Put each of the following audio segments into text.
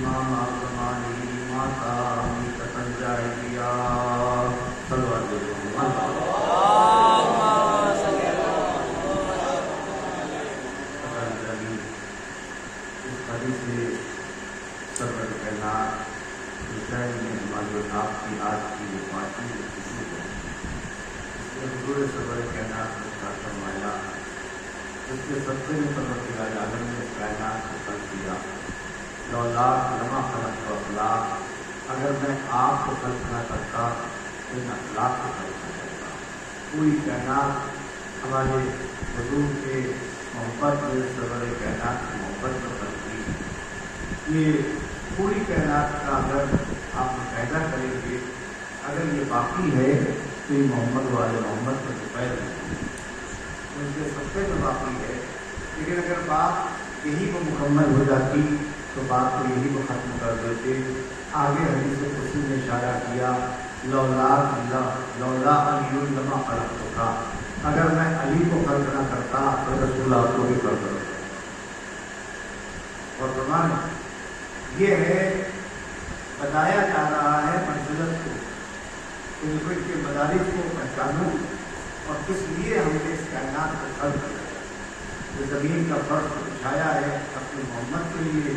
امام زمانی ماتا میتن جائیا صلو علیہ سرور کائنات حسین میں ہمارے آپ کی آج کی وفاتی خوشی ہے، اس کے حضور سرور کائنات نے کیا فرمایا، اس کے صدقے میں پروردگار عالم نے کائنات کو خلق کیا، لولا لما خلقت اخلاق، اگر میں آپ کو خلق نہ کرتا تو ان اخلاق کو خلق نہ کرتا۔ پوری کائنات ہمارے حضور کے محبت میں سرور کائنات کی محبت میں خلق کی۔ یہ پوری کائنات کا اگر آپ مشاہدہ کریں گے، اگر یہ باقی ہے تو یہ محمد والے محمد کا دوپہر ہے، ان کے سب سے تو باقی ہے، لیکن اگر بات یہی کو مکمل ہو جاتی تو بات کو یہی کو ختم کر دیتے۔ آگے حدیث قدسی نے اشارہ کیا، لولا علی لما خلقتک، اگر میں علی کو خلق نہ کرتا تو رسول آپ کو بھی خلق کرتا۔ اور فرمایا یہ ہے، بتایا جا رہا ہے منزلت کو، ان کے مدارج کو پہچانو اور کس لیے ہم نے اس کائنات کو خلق کیا، جو زمین کا فرش بچھایا ہے اپنے محمد کے لیے،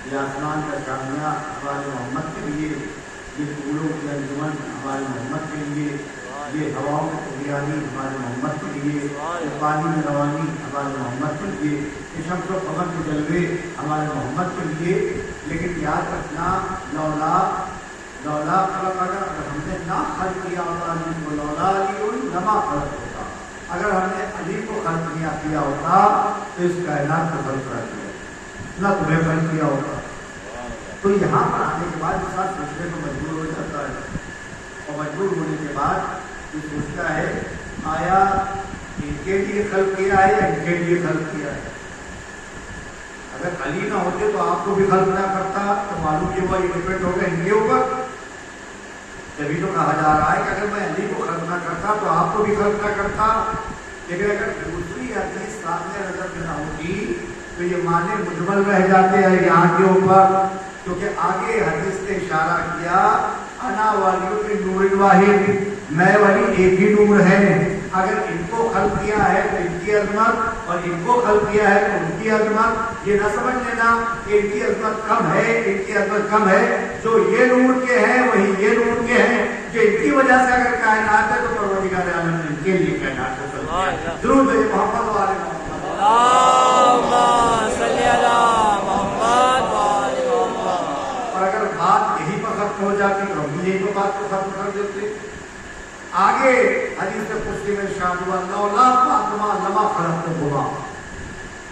یہ آسمان کا جامعہ ہمارے محمد کے لیے، یہ پھولوں کی انجمن ہمارے محمد کے لیے، یہ ہواؤں میں طغیانی ہمارے محمد کے لیے، یہ پانی میں روانی ہمارے محمد کے لیے، یہ شمس و قمر کے جلوے ہمارے محمد کے لیے۔ لیکن یاد رکھنا، لولا خلق، اگر ہم نے نہ خلق کیا ہوتا علی کو، لولا علی لما خلق ہوتا، اگر ہم نے علی کو خلق نہیں کیا ہوتا تو اس کائنات کو خلق کر دیا، نہ تمہیں خلق کیا ہوتا۔ تو یہاں پر آنے کے بعد اس بات سوچنے کو مجبور ہو جاتا ہے، اور مجبور ہونے کے بعد یہ سوچتا ہے آیا ان کے لیے خلق کیا ہے یا ان کے لیے خلق کیا ہے۔ اگر علی نہ ہوتے تو آپ کو بھی خلق نہ کرتا تو معلوم یہ ہوا یہ ڈپینڈ ہوگا ان کے اوپر۔ جبھی تو کہا جا رہا ہے کہ اگر میں علی کو خلق نہ کرتا تو آپ کو بھی خلق نہ کرتا۔ لیکن اگر دوسری حدیث سامنے نظر میں نہ ہوتی تو یہ معنی مجمل رہ جاتے ہیں یہاں کے اوپر، کیونکہ آگے حدیث نے اشارہ کیا انا ولی نور واحد، میں ولی ایک ہی نور ہے۔ اگر ان کو خلق کیا ہے تو ان کی عظمت، اور ان کو خلق کیا ہے تو ان کی عظمت، یہ نہ سمجھ لینا کہ ان کی عظمت کم ہے، ان کی عظمت کم ہے، جو یہ نور کے ہیں وہی یہ نور کے ہیں، جو ان کی وجہ سے اگر کائنات ہے تو پروردگار عالم نے ان کے لیے کائنات کو خلق کیا۔ درود محمد والے محمد، اللہم صلی علی محمد والے محمد۔ اور اگر بات یہی پر ختم ہو جاتی تو ہم یہی کو بات کو ختم کر دیتے۔ آگے حدیث قدسی میں ارشاد ہوا، لولا فاطمہ لما خلقتکما،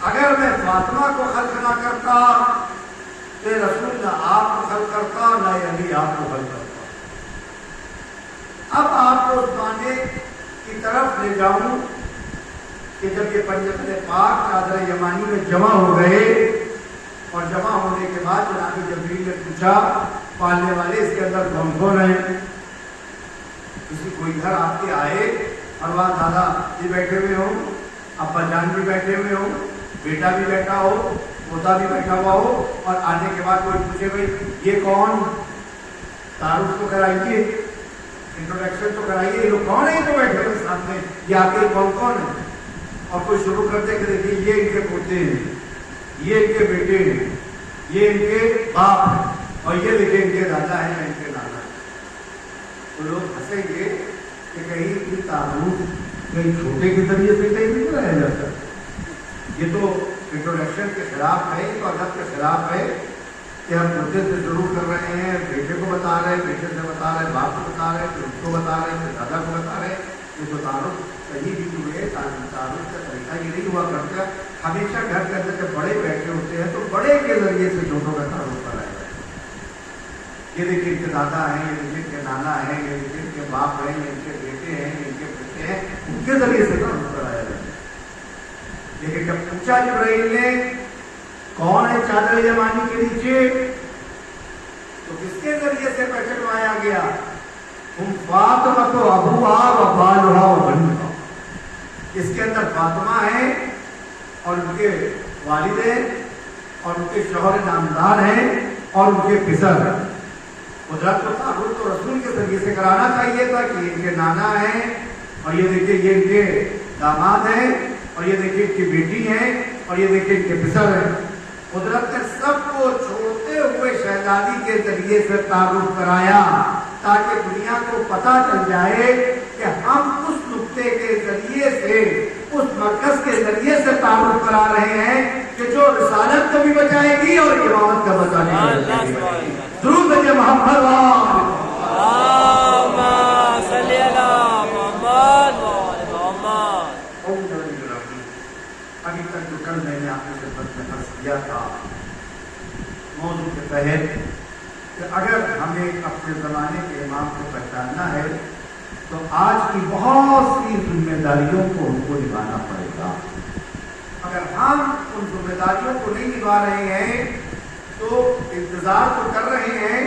اگر میں فاطمہ کو خلق نہ کرتا تو رسول نہ آپ کو خلق کرتا نہ علی آپ کو خلق کرتا۔ اب آپ کو اس معنی کی طرف لے جاؤں کہ جب یہ پنجتن پاک چادر یمانی میں جمع ہو گئے، اور جمع ہونے کے بعد جناب جبریل نے پوچھا پالنے والے اس کے اندر کون کون ہیں؟ کسی کوئی گھر آپ کے آئے اور وہاں دادا بھی بیٹھے ہوئے ہوں، ابا جان بھی بیٹھے ہوئے ہوں، بیٹا بھی بیٹھا ہو، پوتا بھی بیٹھا ہوا ہو، اور آنے کے بعد کوئی پوچھے بھائی یہ کون، تعارف تو کرائیے، انٹروڈکشن تو کرائیے، یہ لوگ کون ہیں تو بیٹھے ہوئے سامنے، یہ آپ کے کون کون ہیں، اور کوئی شروع کرتے کہ دیکھیے یہ ان کے پوتے ہیں، یہ ان کے بیٹے ہیں، یہ ان کے باپ ہیں، اور یہ دیکھیں ان کے دادا ہیں یا ان کے نانا ہیں۔ تو لوگ ہنسیں گے کہ کہیں اتنی تعارف کہیں چھوٹے کے ذریعے سے کہیں نہیں کرایا جاتا۔ یہ تو انٹروڈکشن کے خلاف ہے، یہ تو ادب کے خلاف ہے کہ ہم پوتے سے شروع کر رہے ہیں، بیٹے کو بتا رہے ہیں، بیٹے سے بتا رہے ہیں، باپ کو بتا رہے ہیں، پھر اس کو بتا رہے ہیں، پھر دادا کو بتا رہے ہیں۔ یہ تو تعارف صحیح بھی ہوئے، تعارف کا طریقہ یہ نہیں ہوا کرتا۔ ہمیشہ گھر کے اندر جب بڑے بیٹھے ہوتے ہیں تو بڑے کے ذریعے سے چھوٹوں کا تعارف کرایا جاتا ہے۔ یہ دیکھیں ان کے دادا ہیں، یہ دیکھیں ان کے نانا ہیں، یہ دیکھیں ان کے باپ ہیں، یہ ان کے بیٹے ہیں، یہ ان کے بیٹے ہیں، ان کے ذریعے سے تعارف کرایا جاتا ہے۔ لیکن جب پوچھا جبرائیل نے کون ہے چادر یمانی کے نیچے، تو کس کے ذریعے سے پہچانوایا گیا؟ ہم فاطمہ تو ابوہا و بالہا و بنوہا، اس کے اندر فاطمہ ہیں اور ان کے والد ہیں اور ان کے شوہر نامدار ہیں، اور ان کے پسر. قدرت کو تعارف تو رسول کے ذریعے سے کرانا چاہیے تھا کہ ان کے نانا ہیں اور یہ دیکھیے یہ ان کے داماد ہیں اور یہ دیکھیے ان کی بیٹی ہیں اور یہ دیکھیے ان کے پسر ہیں. قدرت نے سب کو چھوڑتے ہوئے شہزادی کے ذریعے سے تعارف کرایا تاکہ دنیا کو پتہ چل جائے کہ ہم اس نقطے کے ذریعے سے اس مرکز کے ذریعے سے تعارف کرا رہے ہیں کہ جو رسالت کو بھی بچائے گی اور امامت کا بچانے گی. درود بھیجے محمد ابھی تک جو کل میں نے آپ کی خدمت میں عرض کیا تھا موضوع کے تحت کہ اگر ہمیں اپنے زمانے کے امام کو پہچاننا ہے تو آج کی بہت سی ذمہ داریوں کو ہم کو نبھانا پڑے گا. اگر ہم ان ذمہ داریوں کو نہیں نبھا رہے ہیں تو انتظار تو کر رہے ہیں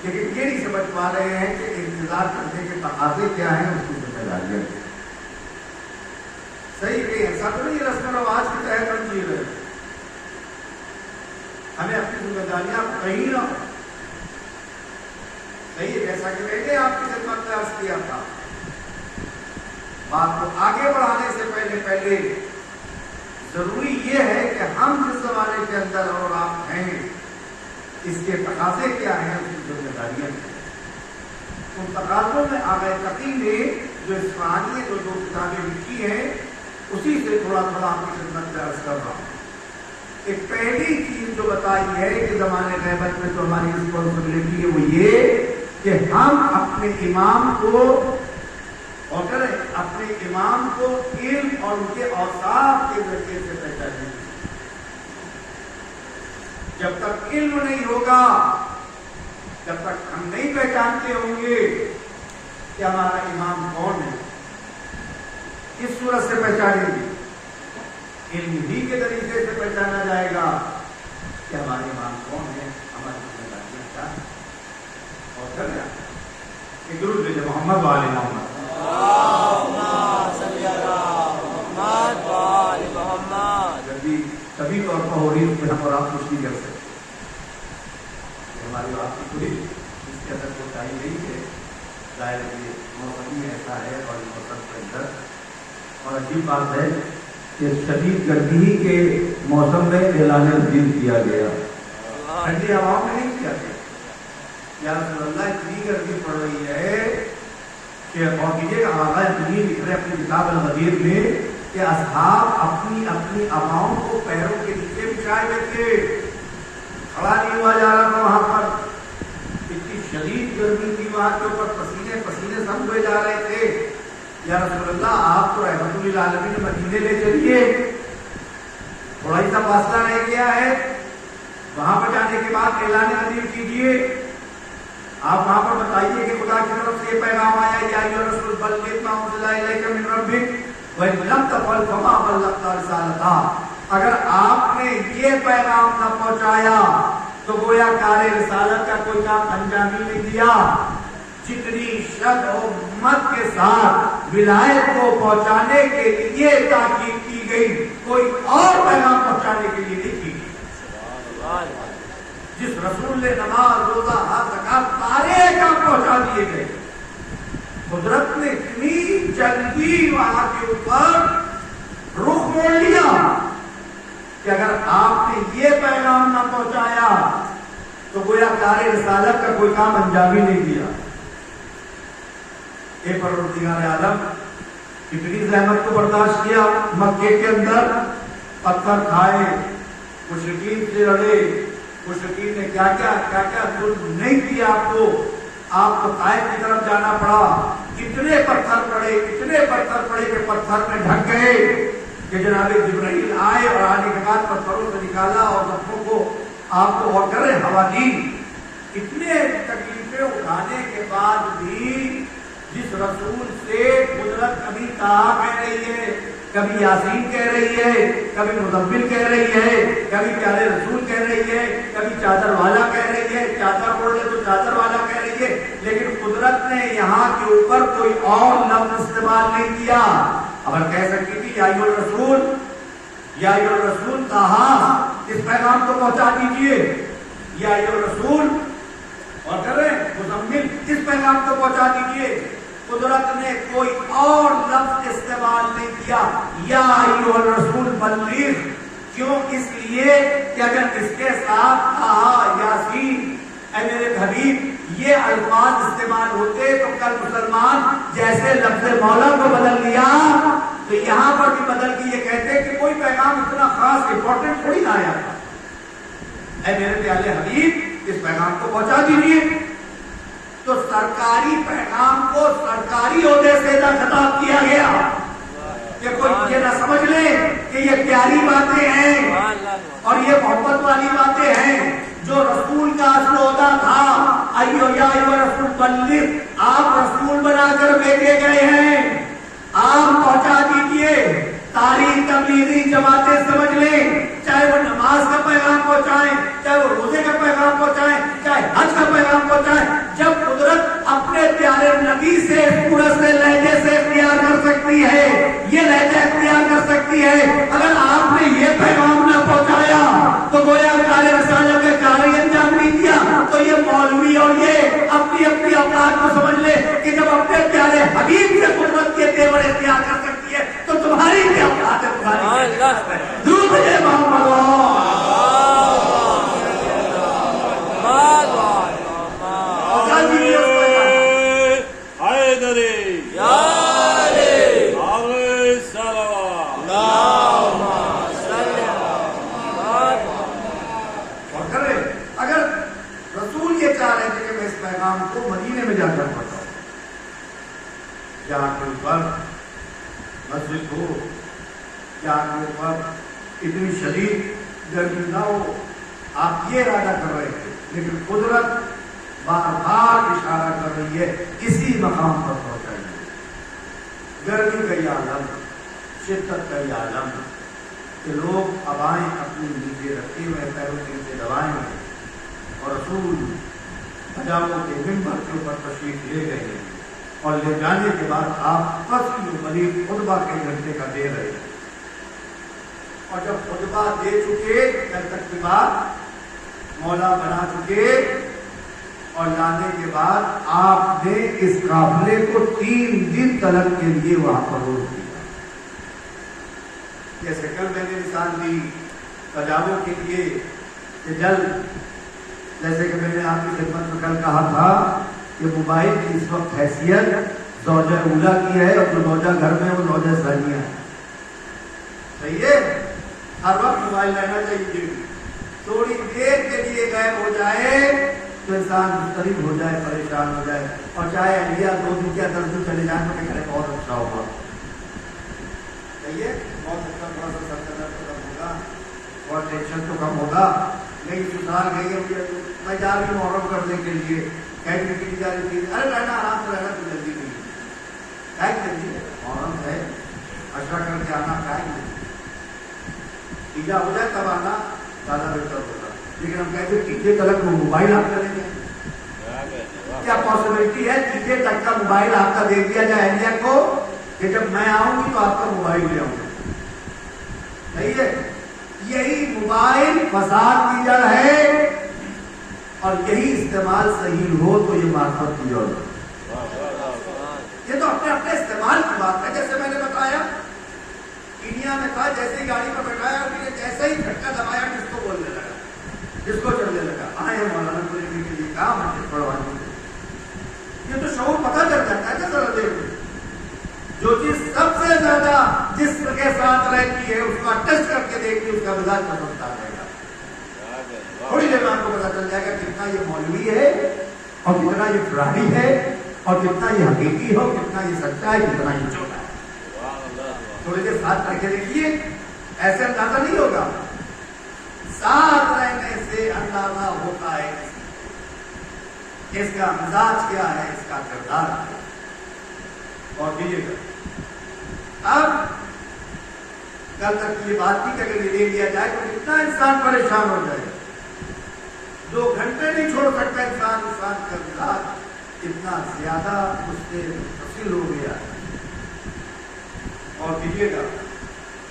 لیکن یہ نہیں سمجھ پا رہے ہیں کہ انتظار کرنے کے تقاضے کیا ہیں, اس کی ذمہ داریاں. صحیح کہ ایسا تو نہیں رسم و رواج کے تحت ہم جی رہے, ہمیں اپنی ذمہ داریاں کہیں نہ ہو. صحیح ہے, جیسا کہ میں نے آپ کی خدمت میں عرض کیا تھا, بات کو آگے بڑھانے سے پہلے ضروری یہ ہے کہ ہم جس زمانے کے اندر اور آپ ہیں اس کے تقاضے کیا ہیں, اس کی ذمہ داریاں ہیں. ان تقاضوں میں آغا تقی نے جو اسفہانی جو دو کتابیں لکھی ہیں اسی سے تھوڑا آپ کی خدمت میں عرض کر رہا ہوں. ایک پہلی چیز جو بتائی ہے کہ زمانے غیبت میں تو ہماری رسپانسبلٹی ہے وہ یہ کہ ہم اپنے امام کو اور اپنے امام کو علم اور ان کے اوصاف کے ذریعے سے پہچانیں. جب تک علم نہیں ہوگا, جب تک ہم نہیں پہچانتے ہوں گے کہ ہمارا امام کون ہے, کس صورت سے پہچانیں گے؟ علم ہی کے طریقے سے پہچانا جائے گا کہ ہمارے امام کون ہے, ہماری ذمہ داریاں کیا ہے. اور کر جائے کہ درود بھیجے محمد وآل محمد. کبھی طور پر ہو رہی ہے کہ ہم اور آپ کچھ نہیں کر سکتے. ہماری بات کی کوئی اس کے اندر کوئی ٹائم نہیں ہے. ظاہر ہے موسم ایسا ہے اور موسم کے اندر اور عجیب بات ہے کہ شدید گرمی کے موسم میں اعلان عظیم کیا گیا, ٹھنڈی ہواؤں میں نہیں کیا گیا. یا رسول اللہ اتنی گرمی پڑ رہی ہے کہ اور کیجیے گا آغا دنیا لکھ رہے اپنی کتاب الغدیر میں کہ اصحاب اپنی اپنی اماؤں کو پیروں کے نیچے بچھائے ہوئے تھے, کھڑا نہیں ہوا جا رہا تھا وہاں پر. اتنی شدید گرمی تھی وہاں کے اوپر, پسینے پسینے سب ہوئے جا رہے تھے. یا رسول اللہ آپ تو رحمت للعالمین مدینے لے چلیے, تھوڑا ہی سا فاصلہ رہ گیا ہے, وہاں پر جانے کے بعد اعلان عظیم کیجیے. آپ وہاں پر بتائیے کہ خدا کی طرف سے یہ پیغام آیا یا ایھا الرسول بلغ ما انزل الیک من ربک وان لم تفعل فما بلغت رسالتہ. اگر آپ نے یہ پیغام نہ پہنچایا تو گویا کار رسالت کا کوئی کام انجام ہی نہیں دیا. جتنی شد و مت کے ساتھ ولایت کو پہنچانے کے لیے تاکید کی گئی, کوئی اور پیغام پہنچانے کے لیے نہیں کی گئی. جس رسول نے نماز روزہ حج زکات سارے کام پہنچا دیے گئے, قدرت نے اتنی جلدی وہاں کے اوپر رخ موڑ لیا کہ اگر آپ نے یہ پیغام نہ پہنچایا تو گویا کار رسالت کا کوئی کام انجام ہی نہیں دیا. اے پروردگار عالم, کتنی زحمت کو برداشت کیا, مکے کے اندر پتھر کھائے, مشرکین سے لڑے, مشرکین نے کیا کیا ظلم نہیں کیا آپ کو طائف کی طرف جانا پڑا. کتنے پتھر پڑے کہ پتھر میں ڈھک گئے کہ جناب جبرائیل آئے اور آنے کے بعد پتھروں سے نکالا اور زخموں کو آپ کو اور کرے ہوا دی. اتنے تکلیفیں اٹھانے کے بعد بھی جس رسول سے قدرت کبھی کہا کہہ رہی ہے, کبھی یاسین کہہ رہی ہے, کبھی مزمل کہہ رہی ہے, کبھی پیارے رسول کہہ رہی ہے, کبھی چادر والا کہہ رہی ہے, چادر اوڑھ لے تو چادر والا کہہ رہی ہے, لیکن قدرت نے یہاں کے اوپر کوئی اور لفظ استعمال نہیں کیا. اگر کہہ سکتی تھی یا ایھا الرسول کہا اس پیغام کو پہنچا دیجیے, یا ایھا رسول اور کر رہے ہیں مزمل اس پیغام کو پہنچا دیجیے. قدرت نے کوئی اور لفظ استعمال نہیں کیا یا ایھا الرسول بلغ. کیوں؟ اس لیے کہ اگر اس کے ساتھ کہا یاسین اے میرے حبیب یہ الفاظ استعمال ہوتے تو کل مسلمان جیسے لفظ مولا کو بدل دیا تو یہاں پر بھی بدل کے یہ کہتے کہ کوئی پیغام اتنا خاص امپورٹنٹ تھوڑی نہ آیا. اے میرے پیارے حبیب اس پیغام کو پہنچا دیجیے. تو سرکاری پیغام کو سرکاری عہدے سے نہ خطاب کیا گیا کہ کوئی یہ نہ سمجھ لے کہ یہ پیاری باتیں ہیں اور یہ محبت والی باتیں ہیں. جو رسول کا اصل عہدہ تھا ایھا رسول بلغ، آپ رسول بنا کر بھیجے گئے ہیں، آپ پہنچا دیجیے. تاریخ تبلیغی جماعتیں سمجھ لیں، چاہے وہ نماز کا پیغام پہنچائیں، چاہے وہ روزے کا پیغام پہنچائیں، چاہے حج کا پیغام پہنچائیں. جب قدرت اپنے پیارے نبی سے سورج سے لہجے سے اختیار کر سکتی ہے، یہ لہجہ اختیار کر سکتی ہے، اگر آپ نے یہ پیغام نہ پہنچایا تو گویا کارے رسالت کے کارے انجام نہیں دیا. تو یہ مولوی اور یہ اپنی اپنی اوقات کو سمجھ لے کہ جب اپنے پیارے حبیب سے قدرت کے تیور اختیار کر سکتی ہے تو تمہاری کیا اوقات ہے؟ تمہاری درود ہے محمد کو مدینے میں جا کر پڑھاؤ، جہاں کے اوپر مسجد ہو، جہاں کے اوپر اتنی شدید گرمی نہ ہو. آپ یہ ارادہ کر رہے تھے لیکن قدرت بار بار اشارہ کر رہی ہے اسی مقام پر پہنچائیے. گرمی کا یہ عالم، شدت کا یہ عالم کہ لوگ ہوائیں اپنی نیچے رکھے ہوئے پیروں کے نیچے دبائے ہوئے اور رسول پجاموں کے منبر کے اوپر تشریف لے گئے ہیں اور لے جانے کے بعد آپ فصل مریض خطبہ کے گھنٹے کا دے رہے ہیں. اور جب خطبہ دے چکے کل تک کی بات مولا بنا چکے اور لانے کے بعد آپ نے اس قافلے کو 3 دن تلک کے لیے وہاں پر روک دیا. جیسے کل میں نے مثال دی پجاموں کے لیے کہ جلد، جیسے کہ میں نے آپ کی خدمت میں کل کہا تھا کہ موبائل کی اس وقت حیثیت زوجہ اولا کی ہے اور جو زوجہ گھر میں وہ زوجہ ثانیہ ہے. صحیح ہے؟ ہر وقت موبائل لینا چاہیے. تھوڑی دیر کے لیے غائب ہو جائے تو انسان مضطرب ہو جائے، پریشان ہو جائے. اور چاہے اہلیہ 2 دن یا 10 دن چلے جائیں تو کہتے بہت اچھا ہوگا. صحیح ہے؟ بہت اچھا، تھوڑا سا سر کا درد کم ہوگا، بہت ٹینشن تو کم ہوگا. نہیں سسرال گئی ہے میں جا رہی ہوں محرم کرنے کے لیے، کہیں کی جا رہی تھی، ارے رہنا آرام سے رہنا، تو جلدی نہیں ہے جلدی ہے، محرم ہے، اشرا کر کے آنا کہیں نہیں، ایجا ہو جائے تب آنا زیادہ بہتر ہوگا. لیکن ہم کہتے ہیں تیجے تلک وہ موبائل آپ کریں گے، کیا پاسبلٹی ہے تیجے تک کا موبائل آپ کا دے دیا جائے اہلیہ کو کہ جب میں آؤں گی تو آپ کا موبائل لے آؤں گا؟ صحیح ہے؟ یہی موبائل فساد کی جڑ ہے اور یہی استعمال صحیح ہو تو یہ معرفت کی جڑ ہے. یہ تو اپنے اپنے استعمال کی بات ہے. جیسے میں نے بتایا انڈیا میں تھا، جیسے ہی گاڑی پر بیٹھایا اور جیسے ہی جھٹکا دبایا جس کو بولنے لگا، جس کو چلنے لگا، آئے مولانا کو لینے کے لیے کہا مسجد پڑھوانے کے. یہ تو شعور پتہ چل جاتا ہے کہ ذرا دیکھو جو چیز سب سے زیادہ جسم کے ساتھ رہتی ہے اس کا ٹچ کر کے دیکھیے، اس کا مزاج پسند آ جائے گا. تھوڑی دیر میں آپ کو پتا چل جائے گا کتنا یہ مولوی ہے اور کتنا یہ فراڈی ہے اور کتنا یہ حقیقی ہو، کتنا یہ سچا ہے، کتنا یہ جھوٹا ہے. تھوڑی دیر ساتھ رہ کے دیکھیے، ایسے اندازہ نہیں ہوگا. ساتھ رہنے سے اندازہ ہوتا ہے اس کا مزاج کیا ہے، اس کا کردار کیا ہے. اور دیجیے گا اب کل تک یہ بات کی کہ اگر یہ لے لیا جائے تو کتنا انسان پریشان ہو جائے. 2 گھنٹے نہیں چھوڑ سکتا انسان کا مزاج اتنا زیادہ اس سے متصل ہو گیا. اور دیجیے گا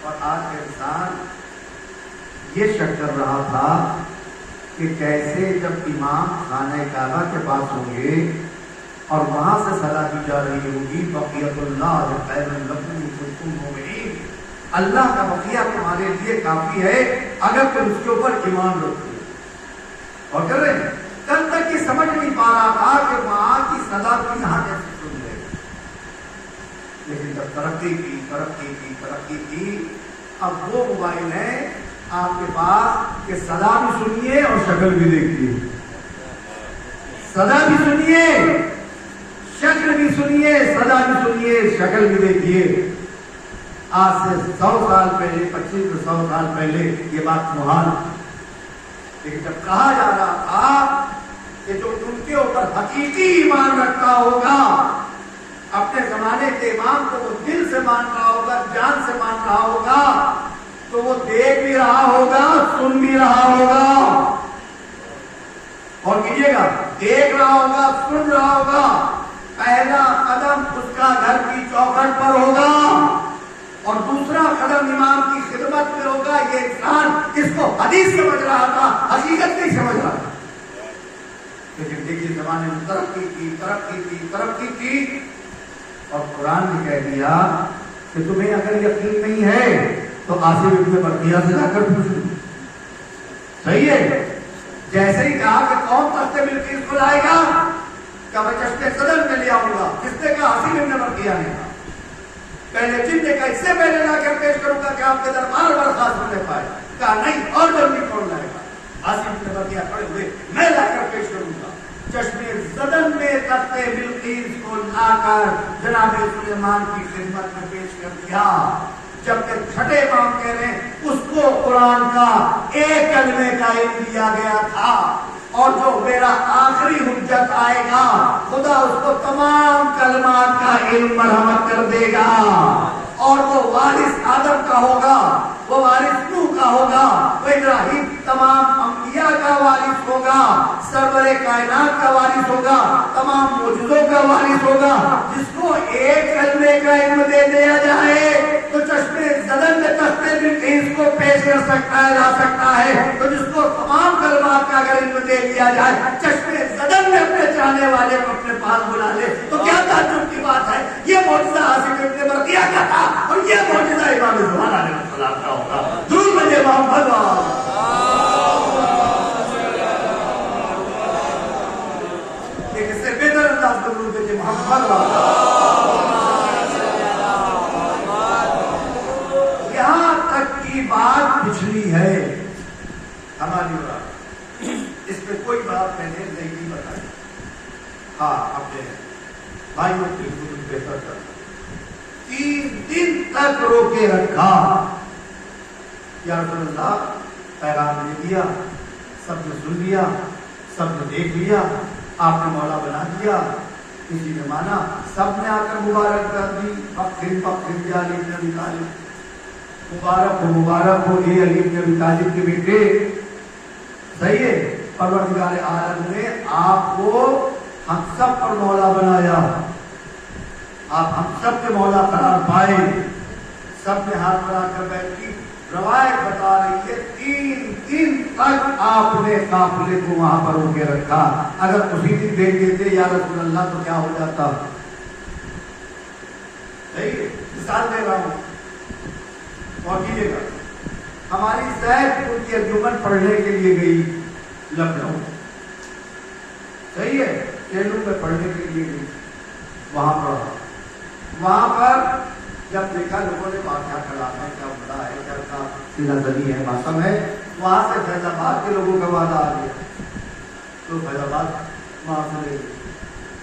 اور آج کا انسان یہ شک کر رہا تھا کہ کیسے جب امام خانہ کعبہ کے پاس ہوں گے اور وہاں سے صدا دی جا رہی ہوگی بقیت اللہ خیر لکم ان کنتم مؤمنین، اللہ کا بقیہ تمہارے لیے کافی ہے اگر تم اس کے اوپر ایمان رکھتے ہو۔ اور کر رہے ہیں کل تک یہ سمجھ نہیں پا رہا تھا کہ وہاں کی صدا کو یہاں کیسے سن لے، لیکن جب ترقی کی اب وہ موبائل ہے آپ کے پاس کہ صدا بھی سنیے اور شکل بھی دیکھیے، صدا بھی سنیے، شکل بھی سنیے، صدا بھی سنیے، شکل بھی دیکھیے۔ آج سے 100 سال پہلے 25 100 سال پہلے یہ بات محال، لیکن جب کہا جا رہا تھا کہ جو ان کے اوپر حقیقی ایمان رکھتا ہوگا، اپنے زمانے کے امام کو وہ دل سے مان رہا ہوگا، جان سے مان رہا ہوگا، تو وہ دیکھ بھی رہا ہوگا، سن بھی رہا ہوگا، اور کیجیے گا دیکھ رہا ہوگا، سن رہا ہوگا، پہلا قدم اس کا گھر کی چوکھٹ پر ہوگا اور دوسرا قدم امام کی خدمت میں ہوگا۔ یہ انسان اس کو حدیث سمجھ رہا تھا، حقیقت نہیں سمجھ رہا تھا، لیکن دیکھیے زمانے میں ترقی کی اور قرآن نے کہہ دیا کہ تمہیں اگر یقین نہیں ہے تو عاصم ابن برقیہ سے جا کر پوچھو۔ صحیح ہے، جیسے ہی کہا کہ کون تخت بلقیس کو لائے گا کہ میں چشمے صدر میں لے آؤں گا، کس نے کہا؟ عاصم ابن برقیہ نے کہا۔ پہلے جن نے کہا اس سے پہلے لا کر پیش کروں گا کہ آپ کے دربار برخاست ہونے پائے، کہا نہیں اور جلدی کون لائے گا؟ عاصم ابن برقیہ کھڑے ہوئے، میں لا کر پیش کروں گا۔ چشمے زدن میں تخت بلقیس کو لا کر جناب سلیمان کی خدمت میں پیش کر دیا۔ جبکہ چھٹے امام کہہ رہے ہیں اس کو قرآن کا ایک کلمے کا علم دیا گیا تھا، اور جو میرا آخری حجت آئے گا خدا اس کو تمام کلمات کا علم مرحمت کر دے گا، اور وہ وارث آدم کا ہوگا، وہ وارث نوح کا ہوگا، وہ ابراہیم تمام انبیاء کا وارث ہوگا، سرور کائنات کا وارث ہوگا، تمام معجزوں کا وارث ہوگا۔ جس کو ایک کلمے کا علم دے دیا جائے تو چشمے زدن میں تخت بلقیس کو پیش کر سکتا ہے، لا سکتا ہے، تو جس کو تمام کلمات کا اگر علم دے دیا جائے، چشمے زدن میں اپنے چاہنے والے کو اپنے پاس بلا لے، تو کیا تعجب کی بات ہے؟ یہ معجزہ عاصم ابن برقیہ کا تھا اور یہ معجزہ امام زمان علیہ السلام کا ہوگا۔ درود بھیجے محمد ایک سے بہتر انداز میں درود بھیجے محمد۔ یہاں تک کی بات پچھلی ہے ہماری بات، اس پہ کوئی بات میں نے نہیں بتائی۔ ہاں اپنے بھائیوں کی خود بہتر کر 3 دن تک روکے رکھا، یا رسول اللہ پیغام دے دیا، سب نے سن لیا، سب نے دیکھ لیا، آپ نے مولا بنا دیا، کسی نے مانا، سب نے آ کر مبارک کر دی، فخر یا علی بن ابی طالب، مبارک ہو اے علی بن ابی طالب کے بیٹے۔ صحیح ہے، پروردگار عالم نے آپ کو ہم سب پر مولا بنایا، آپ ہم سب کے مولا قرار پائے، سب نے ہاتھ بنا کر بیٹھی۔ روایت بتا رہی ہے 3 دن تک آپ نے قافلے کو وہاں پر روکے رکھا۔ اگر اسی دن دیکھ دیتے یا رسول اللہ تو کیا ہو جاتا؟ صحیح ہے، مثال دے رہا ہوں اور کیجیے گا۔ ہماری صاحب ان کی انجمن پڑھنے کے لیے گئی لکھنؤ، صحیح ہے، چینو میں پڑھنے کے لیے گئی، وہاں پڑھا، وہاں پر جب دیکھا لوگوں نے کیا کلام ہے، کیا بڑا ہے، کیا سینہ زنی ہے، ماسم ہے، وہاں سے فیض آباد کے لوگوں کا وعدہ آ گیا، تو فیض آباد وہاں سے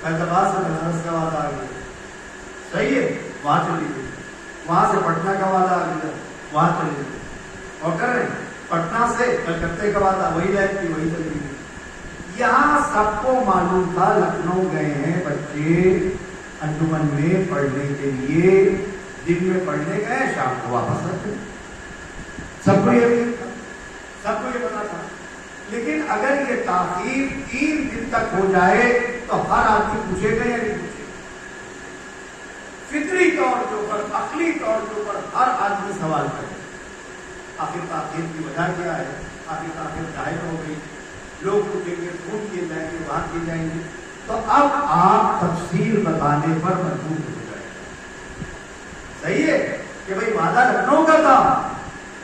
فیض آباد سے بنارس کا وعدہ آ گیا، صحیح ہے، وہاں چلی گئی، وہاں سے پٹنہ کا وعدہ آ گیا، وہاں چلی گئی، اور کر رہے ہیں پٹنہ سے کلکتے کا وعدہ، وہی لائف تھی، وہی چلی گئی۔ یہاں سب کو معلوم تھا لکھنؤ گئے ہیں بچے انجمن میں پڑھنے کے لیے، دن میں پڑھنے گئے، شام کو واپس رکھے، سب کو یہ پتا تھا۔ لیکن اگر یہ تاخیر 3 دن تک ہو جائے تو ہر آدمی پوچھے گا یا نہیں پوچھے گا؟ فطری طور کے اوپر، عقلی طور کے اوپر ہر آدمی سوال کرے، آخر تاخیر کی وجہ کیا ہے؟ آخر تاخیر ظاہر ہو گئی، لوگ پوچھیں گے فون کیے جائیں گے، وہاں کیے جائیں گے، تو اب آپ تفصیل بتانے پر مجبور ہو جائے گا۔ صحیح ہے کہ بھائی وعدہ لکھنؤ کا تھا،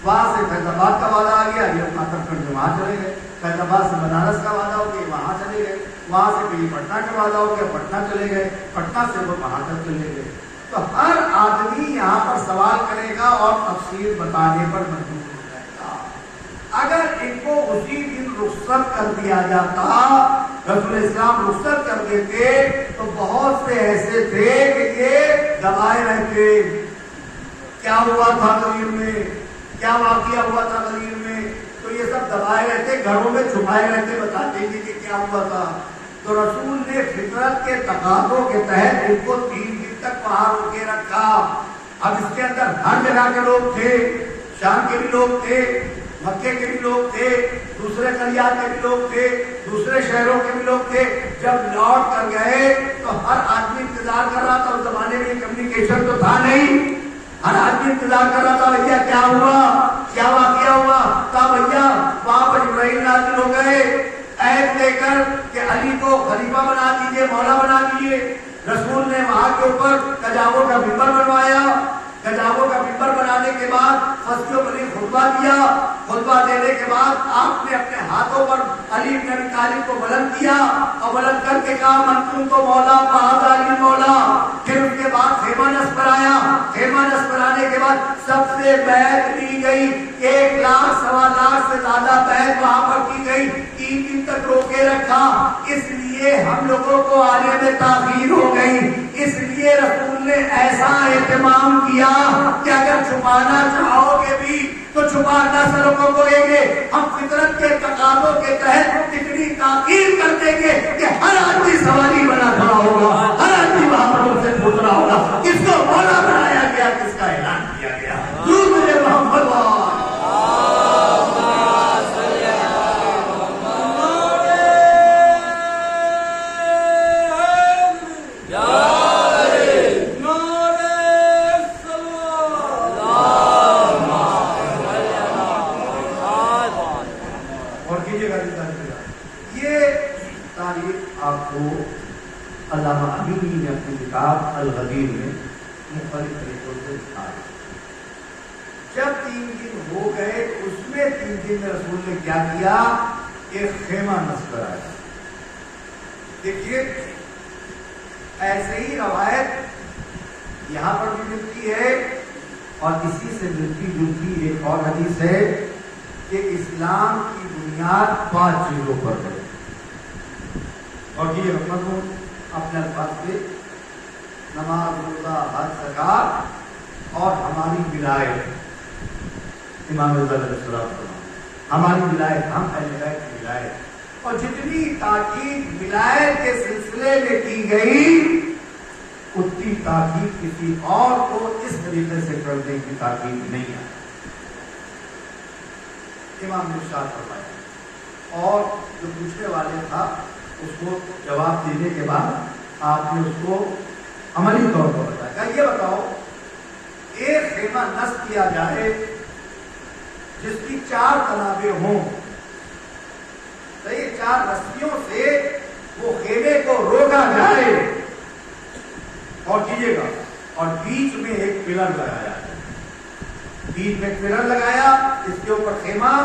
وہاں سے فیض آباد کا وعدہ آ گیا، یہ اپنا تب وہاں چلے گئے، فیض آباد سے بنارس کا وعدہ ہو گیا، وہاں چلے گئے، وہاں سے پھر پٹنہ کا وعدہ ہو گیا، پٹنہ چلے گئے، پٹنہ سے وہ وہاں تک چلے گئے۔ تو ہر آدمی یہاں پر سوال کرے گا اور تفصیل بتانے پر مجبور ہو جائے گا۔ اگر ان کو اسی دن رخصت کر دیا جاتا، رسول اسلام رخصت کر دیتے، تو بہت سے ایسے تھے کہ یہ دبائے رہتے، کیا ہوا تھا غدیر میں، کیا واقعہ ہوا تھا غدیر میں، تو یہ سب دبائے رہتے، گھروں میں چھپائے رہتے، بتاتے نہیں کہ کیا ہوا تھا۔ تو رسول نے فطرت کے تقاضوں کے تحت ان کو 3 دن تک باہر رو کے رکھا۔ اب اس کے اندر ہر جگہ کے لوگ تھے، شام کے بھی لوگ تھے، مکے کے بھی لوگ تھے، دوسرے قریات کے بھی لوگ تھے، دوسرے شہروں کے بھی لوگ تھے۔ جب لوٹ کر گئے تو ہر آدمی انتظار کر رہا تھا، اس زمانے میں کمیونیکیشن تو تھا نہیں، ہر آدمی انتظار کر رہا تھا بھیا کیا ہوا، کیا واقعہ ہوا تھا بھیا۔ وہاں پر جبرائیل نازل ہو گئے عہد لے کر کہ علی کو خلیفہ بنا دیجئے، مولا بنا دیجئے۔ رسول نے وہاں کے اوپر کجاووں کا ممبر بنوایا، کجاووں کا ممبر بنانے کے بعد فصیحوں پر خطبہ دیا، خطبہ دینے کے بعد آپ نے اپنے ہاتھوں پر علی بن ابی طالب کو بلند کیا اور بلند کر کے کہا من تو مولا فہذا علی مولا۔ پھر اس کے بعد خیمہ نصب پر آیا، خیمہ نصب پر آنے کے بعد سب سے بیعت لی گئی، 1 لاکھ سوا لاکھ سے زیادہ بیعت وہاں پر کی گئی، 3 دن تک روکے رکھا۔ اس لیے ہم لوگوں کو آنے میں تاخیر ہو گئی، اس لیے رسول نے ایسا اہتمام کیا کہ اگر چھپانا چاہو گے بھی تو چھپا نہ سکو گے، ہم فطرت کے تقاضوں کے تحت اتنی تاخیر کر دیں گے کہ ہر آدمی سواری بنا کھڑا ہوگا، ہر آدمی وہاں پر ان سے پوچھ رہا ہوگا کس کو مولا بنایا گیا، کس کا اعلان کیا گیا۔ درود محمد علامہ امینی نے اپنی کتاب الغدیر میں مختلف طریقوں سے لکھا ہے۔ جب 3 دن ہو گئے اس میں 3 دن میں رسول نے کیا کیا، ایک خیمہ نصب کرایا۔ دیکھیے ایسے ہی روایت یہاں پر بھی ملتی ہے اور اسی سے ملتی جلتی ایک اور حدیث ہے کہ اسلام کی بنیاد 5 چیزوں پر ہے، اور یہ رقم ہوں اپنے الفاظ پہ، نماز روزہ حج زکات اور ہماری ولایت، امام رضا علیہ السلام ہماری ولایت، ہم اہل بیت کی ولایت۔ اور جتنی تاکید ولایت کے سلسلے میں کی گئی اتنی تاکید کسی اور کو اس طریقے سے کرنے کی تاکید نہیں ہے۔ امام نے ارشاد فرمایا، اور جو پوچھنے والے تھا اس کو جواب دینے کے بعد آپ نے اس کو عملی طور پر بتایا، یہ بتاؤ ایک خیمہ نصب کیا جائے جس کی 4 تنابیں ہوں، صحیح، 4 رسیوں سے وہ خیمے کو روکا جائے، اور کیجیے گا، اور بیچ میں ایک پلر لگایا جائے، بیچ میں پلر لگایا، اس کے اوپر خیمہ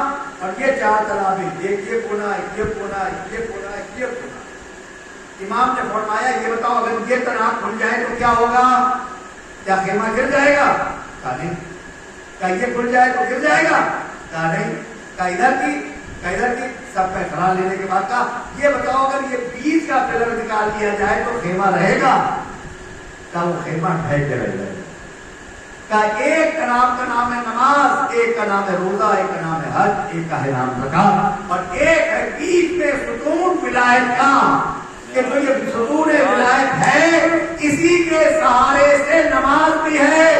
اور یہ 4 تنابیں، ایک یہ کونا، ایک یہ کونا، ایک یہ کونا، ایک یہ کونا۔ امام نے فرمایا یہ بتاؤ اگر یہ تناب کھل جائے تو کیا ہوگا، کیا خیمہ گر جائے گا؟ کہا نہیں۔ کیا یہ کھل جائے تو گر جائے گا؟ کہا نہیں۔ کہا ادھر کی سب کا اقرار لینے کے بعد کہا یہ بتاؤ اگر یہ بیچ کا پلر نکال دیا جائے تو خیمہ رہے گا؟ کہا وہ خیمہ ڈھہ کے رہ جائے گا۔ کہا ایک تناب کا نام ہے نماز، ایک کا نام ہے روزہ، ایک کا نام ہے حج، ایک کا ہے نام زکات، اور ایک ہے بیچ میں ستون ولایت کا، کہ جو یہ ستون ولایت ہے اسی کے سہارے سے نماز بھی ہے،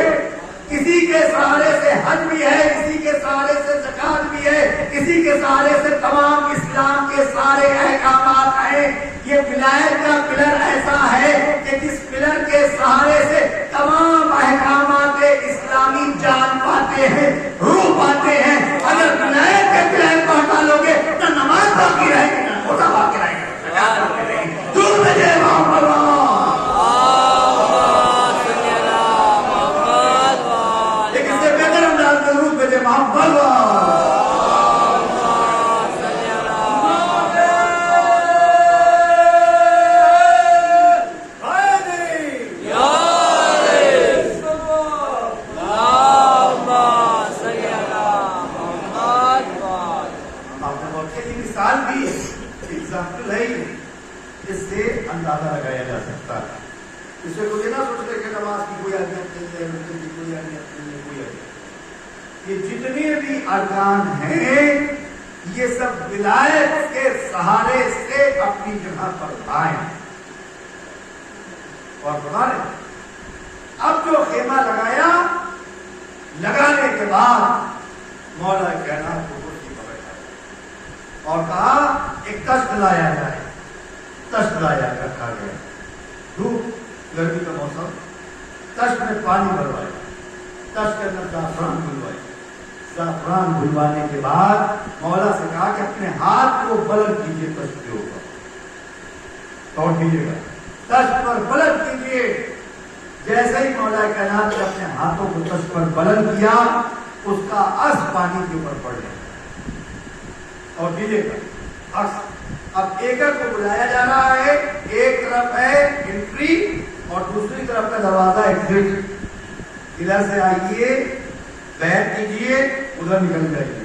اسی کے سہارے سے حج بھی ہے، اسی کے سہارے سے زکات بھی ہے، اسی کے سہارے سے تمام اسلام کے سارے احکامات ہیں۔ یہ ولایت کا پلر ایسا ہے کہ جس پلر کے سہارے سے تمام احکامات اسلامی جان پاتے ہیں، روح پاتے ہیں۔ اگر ولایت کے پلر کو ہٹا لو گے تو نماز باقی رہے گی۔ اندازہ لگایا جا سکتا ہے. اس سے کوئی نہ سوچتے کہ نماز کی کوئی اہمیت نہیں ہے, روزے کی کوئی اہمیت نہیں ہے, کوئی اہمیت. یہ جتنے بھی ارکان ہیں یہ سب ولایت کے سہارے سے اپنی جگہ پر آئے. اور تمہارے اب جو خیمہ لگایا, لگانے کے بعد مولا کائنات کو کرسی پر بیٹھا اور کہا ایک تشت لایا جائے. تشت لایا رکھا گیا, دھوپ گرمی کا موسم, تشت میں پانی بھروایا, تشت کے اندر زعفران دھلوائے. زعفران دھلوانے کے بعد مولا سے کہا کہ اپنے ہاتھ کو بلند کیجیے تشت کے اوپر. توڑ کیجیے گا, تشت پر بلند کیجیے. جیسے ہی مولا کائنات نے اپنے ہاتھوں کو تشت پر بلند کیا, اس کا عکس پانی کے اوپر پڑ گیا. اور کیجیے گا عکس. اب ایکر کو بلایا جا رہا ہے, ایک طرف ہے انٹری اور دوسری طرف کا دروازہ ایگزٹ. ادھر سے آئیے, بیٹھ کیجیے, ادھر نکل جائیے.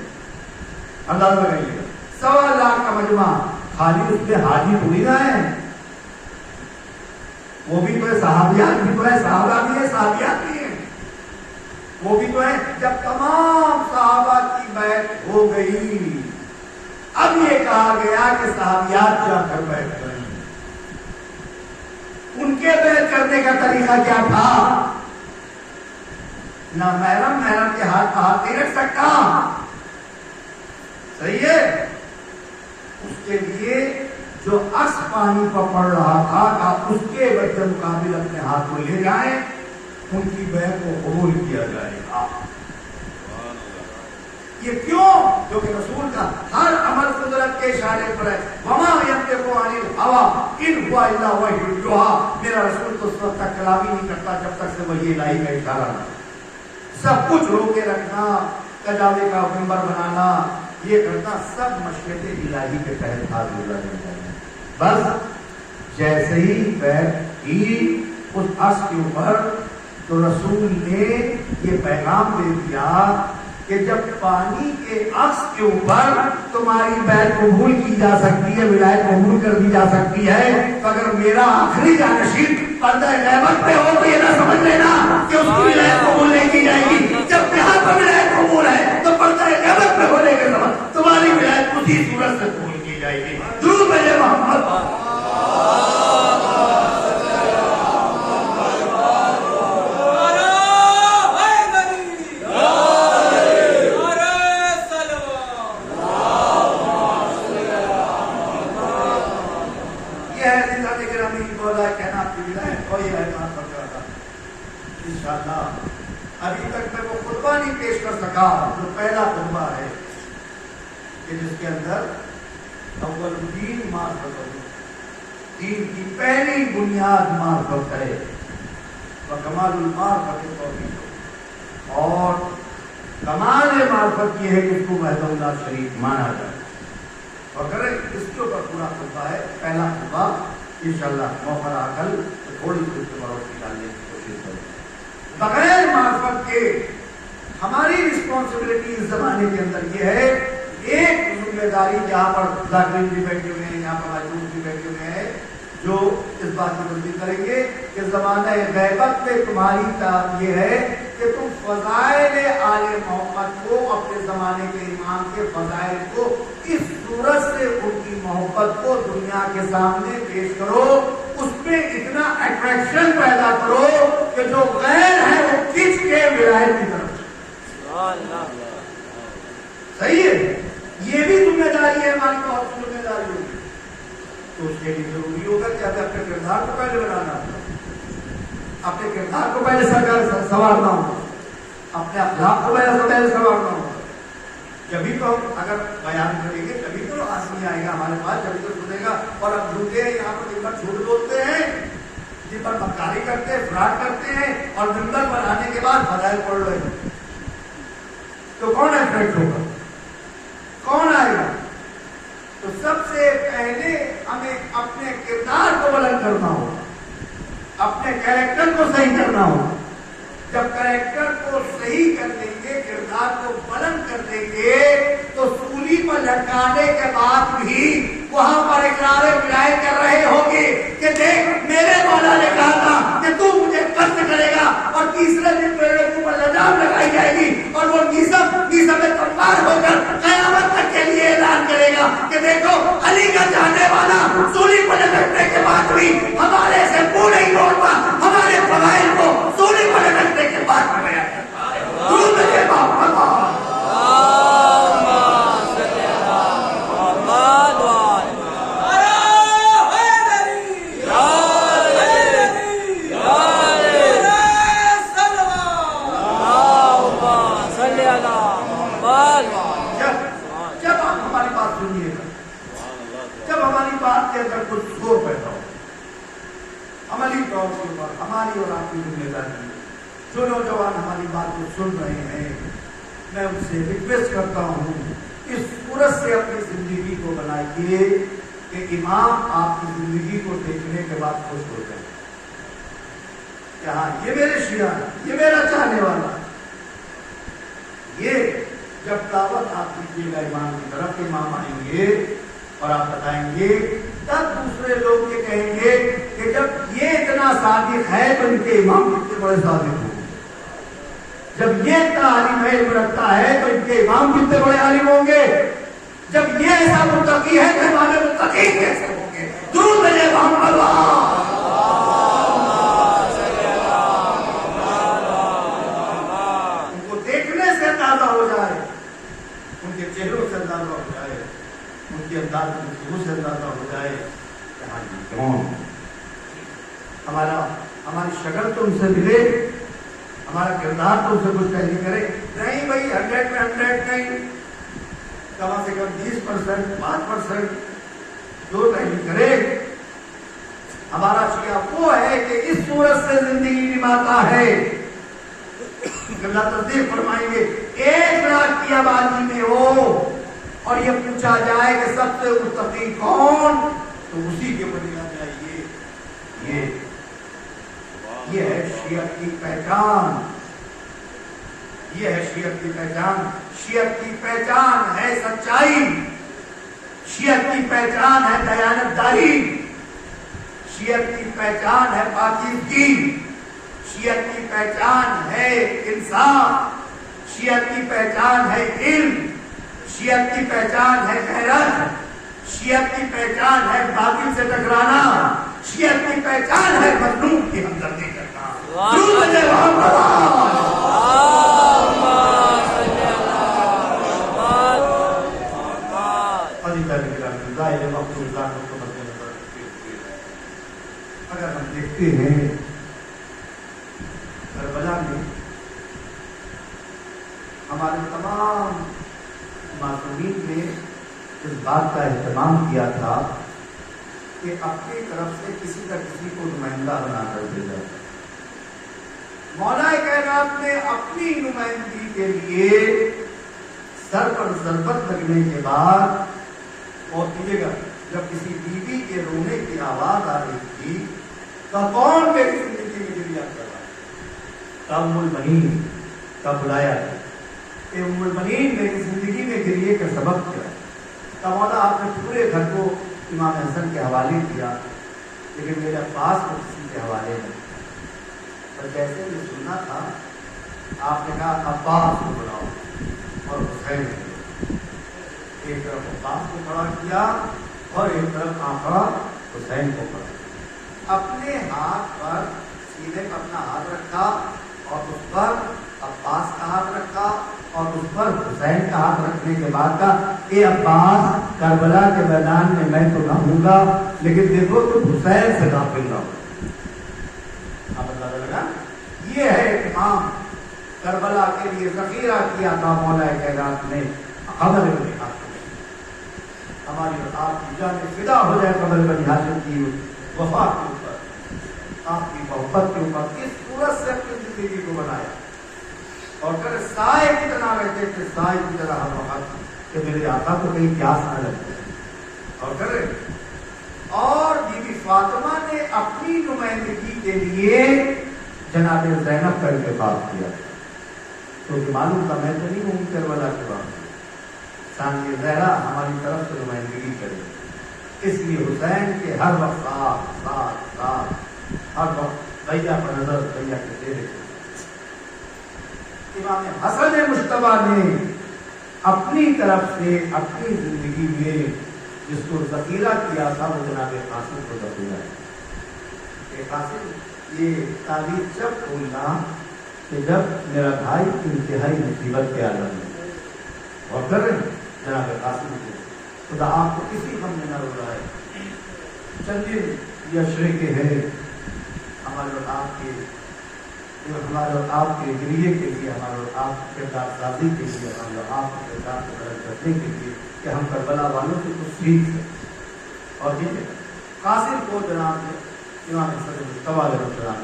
اندازہ لگائیے گا 1.25 لاکھ کا مجمع, خالی اس میں حاجی تھوڑی نہ ہے, وہ بھی تو ہے, صحابیات بھی تو ہے, صحابہ بھی ہے, صحابیات بھی ہیں, وہ بھی تو ہے. جب تمام صحابہ کی بیعت ہو گئی, اب یہ کہا گیا کہ صحابیات جا کر بیعت کریں. ان کے بیعت کرنے کا طریقہ کیا تھا؟ نہ محرم کے ہاتھ نہیں رکھ سکتا, صحیح ہے. اس کے لیے جو عکس پانی پر پڑ رہا تھا کہ اس کے وجہ مقابل اپنے ہاتھ کو لے جائیں, ان کی بیعت کو قبول کیا جائے گا. یہ کیوں؟ کیونکہ رسول کا ہر عمل قدرت کے اشارے پر ہے. وما ينطق عن الهوى ان هو الا وحی یوحی. میرا رسول تو اس وقت تک کلام ہی نہیں کرتا جب تک سے وحی الہی کا اشارہ نہ. سب کچھ روکے رکھنا, کجاوے کا منبر بنانا, یہ کرنا سب مشیت الہی کے تحت حاضر رہنا. بس جیسے ہی بیعت کی اس عرش کے اوپر, تو رسول نے یہ پیغام دے دیا کہ جب پانی کے عکس کے اوپر تمہاری بیعت قبول کی جا سکتی ہے, ولایت قبول کر دی جا سکتی ہے, تو اگر میرا آخری جانشین پردہ غیبت پہ ہو تو یہ نہ سمجھ لینا کہ اس کی ولایت قبول نہیں کی جائے گی. جب یہاں پر ولایت قبول ہے تو پردہ غیبت پہ ہونے کے سبب تمہاری ولایت اسی صورت سے قبول کی جائے گی. درود بھیجے محمد. ابھی تک میں وہ خطبہ نہیں پیش کر سکا جو پہلا خطبہ ہے کہ جس کے اندر اول دین معرفت ہے, دین کی پہلی بنیاد معرفت ہے. کمال المعرفت توحید, اور کمال معرفت یہ ہے کہ اس کو وحدہ اللہ شریک مانا جائے. اور اگر اس کے اوپر پورا خطبہ ہے, پہلا خطبہ انشاءاللہ موقع کل تھوڑی سی اس کے روشنی ڈالنے کی کوشش کریں. بغیر معرفت کے ہماری رسپانسبلٹی اس زمانے کے اندر یہ ہے, ایک ذمہ داری جہاں پر ذاکرین بھی بیٹھے ہوئے ہیں, یہاں پر ماجدین بھی بیٹھے ہوئے ہیں, جو اس بات کی تصدیق کریں گے کہ زمانہ غیبت میں تمہاری طرف یہ ہے کہ تم فضائل آل محمد کو, اپنے زمانے کے امام کے فضائل کو اس صورت سے ان کی محبت کو دنیا کے سامنے پیش کرو, اس میں اتنا اٹریکشن پیدا کرو کہ جو غیر ہے وہ کھینچ کے ولایت کی طرف. صحیح ہے, یہ بھی ذمہ داری ہے ہماری, بہت ذمہ داری ہوگی. تو اس کے لیے ضروری ہوگا کہ اپنے کردار کو پہلے بنانا ہوگا, اپنے کردار کو پہلے سنوارنا ہوگا, اپنے اخلاق کو پہلے سنوارنا ہوگا. جبھی تو ہم اگر بیان کریں گے تبھی تو آسانی آئے گا ہمارے پاس, جبھی تو سنے گا. اور اب جھوٹے ہیں یہاں پر, جن پر جھوٹ بولتے ہیں, جن پر مکاری کرتے ہیں, فراڈ کرتے ہیں, اور منبر پر آنے کے بعد فضائل پڑھ رہے ہیں, تو کون اٹریکٹ ہوگا, کون آئے گا؟ تو سب سے پہلے ہمیں اپنے کردار کو بلند کرنا ہوگا, اپنے کریکٹر کو صحیح کرنا ہوگا. جب کریکٹر کو صحیح کر دیں گے, کردار کو بلند کر دیں گے, تو سولی پر لٹکانے کے بعد بھی وہاں پر اقرار ولایت کر رہے ہوں گے کہ دیکھ جب کچھ شور پیدا ہو. عملی طور کے اوپر ہماری اور آپ کی ذمہ داری ہے. جو نوجوان ہماری بات کو سن رہے ہیں میں ان سے ریکویسٹ کرتا ہوں اس صورت سے اپنی زندگی کو بنائیے کہ امام آپ کی زندگی کو دیکھنے کے بعد خوش ہو جائے کہ ہاں یہ میرے شیعہ ہے, یہ میرا چاہنے والا. یہ جب دعوت آپ کیجیے گا امام کی طرف, امام آئیں گے اور آپ بتائیں گے, تب دوسرے لوگ یہ کہیں گے کہ جب یہ اتنا صادق ہے تو ان کے امام کتنے بڑے صادق ہوں گے. جب یہ اتنا عالم علم رکھتا ہے تو ان کے امام کتنے بڑے عالم ہوں گے. جب یہ ایسا متقی ہے تو ہمارے متقی کیسے ہوں گے. درود بھیجے محمد ان کو دیکھنے سے اندازہ ہو جائے, ان کے چہروں سے اندازہ ہو جائے, ان کے انداز گفتگو سے اندازہ ہو جائے کہ ہاں جی کون ہماری شکل تو ان سے ملے, ہمارا کردار تو ان سے کچھ نہیں کرے. نہیں بھائی 100 میں 100 نہیں, کم سے کم 20%, 5% جو نہیں کرے. ہمارا شیعہ وہ ہے کہ اس صورت سے زندگی نبھاتا ہے. اللہ تصدیق فرمائیں گے 1 لاکھ کی آبادی میں ہو اور یہ پوچھا جائے کہ سب سے متقی کون, تو اسی کے بنے آ جائے. یہ ہے شیعت کی پہچان, یہ ہے شیعت کی پہچان. شیعت کی پہچان ہے سچائی, شیعت کی پہچان ہے دیانت داری, شیعت کی پہچان ہے پاکیزگی, شیعت کی پہچان ہے انصاف, شیعت کی پہچان ہے علم, شیعت کی پہچان ہے غیرت, شیعت کی پہچان ہے باطل سے ٹکرانا, شیعت کی پہچان ہے مظلوم کی ہمدردی کرنا. اگر ہم دیکھتے ہیں کربلا میں ہمارے تمام معصومین نے اس بات کا اہتمام کیا تھا کہ اپنی طرف سے کسی نہ کسی کو نمائندہ بنا کر بھیجا. مولا کائنات نے اپنی نمائندگی کے لیے سر پر ضربت لگنے کے بعد, اور کیجیے گا جب کسی بیوی کے رونے کی آواز آ رہی تھی تو کون میری زندگی میں گریا کر رہا ہے, تب ام المنین کا بلایا کہ ام المنین میری زندگی میں گریے کا سبب کیا. تب مولا آپ نے پورے گھر کو امام حسن کے حوالے کیا, لیکن میرے عباس کو کسی کے حوالے نہیں. اور جیسے یہ سننا تھا آپ نے کہا عباس کو بلاؤ اور حسین کو. ایک طرف عباس کو کھڑا کیا اور ایک طرف آقا حسین کو کھڑا. اپنے ہاتھ پر سینے پر اپنا ہاتھ رکھا اور اس پر عباس کا ہاتھ رکھا اور اس پر حسین کا ہاتھ رکھنے کے بعد کہا اے عباس کربلا کے میدان میں میں تو نہ ہوں گا, لیکن دیکھو تم حسین سے غافل نہ ہو. اب اندازہ لگا یہ ہے اہتمام کربلا کے لیے ذخیرہ کیا تھا مولا کائنات نے. قبر بنی ہاشم, ہماری اور آپ کی جان فدا ہو جائے قبر بنی ہاشم کی وفا کے اوپر, آپ کی محبت کے اوپر. کس صورت سے اپنی زندگی کو بنایا اور پھر سائے کی طرح رہتے تھے, سائے کی طرح ہر وقت کہ میرے آقا کو کہیں پیاس نہ لگتے. اور پھر اور بی بی فاطمہ نے اپنی نمائندگی کے لیے جناب زینب کا انتخاب کیا, کیونکہ معلوم تھا میں تو نہیں ہوں کربلا کے بعد, ثانیہ زہرا ہماری طرف سے نمائندگی کرے. اس لیے حسین کے ہر وقت ساتھ ساتھ ساتھ ہر وقت بھیا پر نظر, بھیا کے چہرے. امام حسن مجتبیٰ نے اپنی طرف سے اپنی زندگی میں جس کو ذخیرہ کیا تھا وہ جناب قاسم کو ذخیرہ ہے. کہ قاسم یہ تعریف جب کھولنا کہ جب میرا بھائی انتہائی مصیبت کے عالم میں, اور پھر جناب قاسم کو خدا آپ کو کسی غم میں نہ رو رہا ہے. چند یشرے کے ہیں ہمارے اور آپ کے, ہمارے اور آپ کے گریے کے لیے, ہمارے اور آپ کے کردار سازی کے لیے, ہمارے اور آپ کے کردار کو درج کرنے کے لیے کہ ہم کربلا والوں سے کچھ سیکھ سکیں. اور قاسم کو جناب امام حسن مجتبیٰ علیہ السلام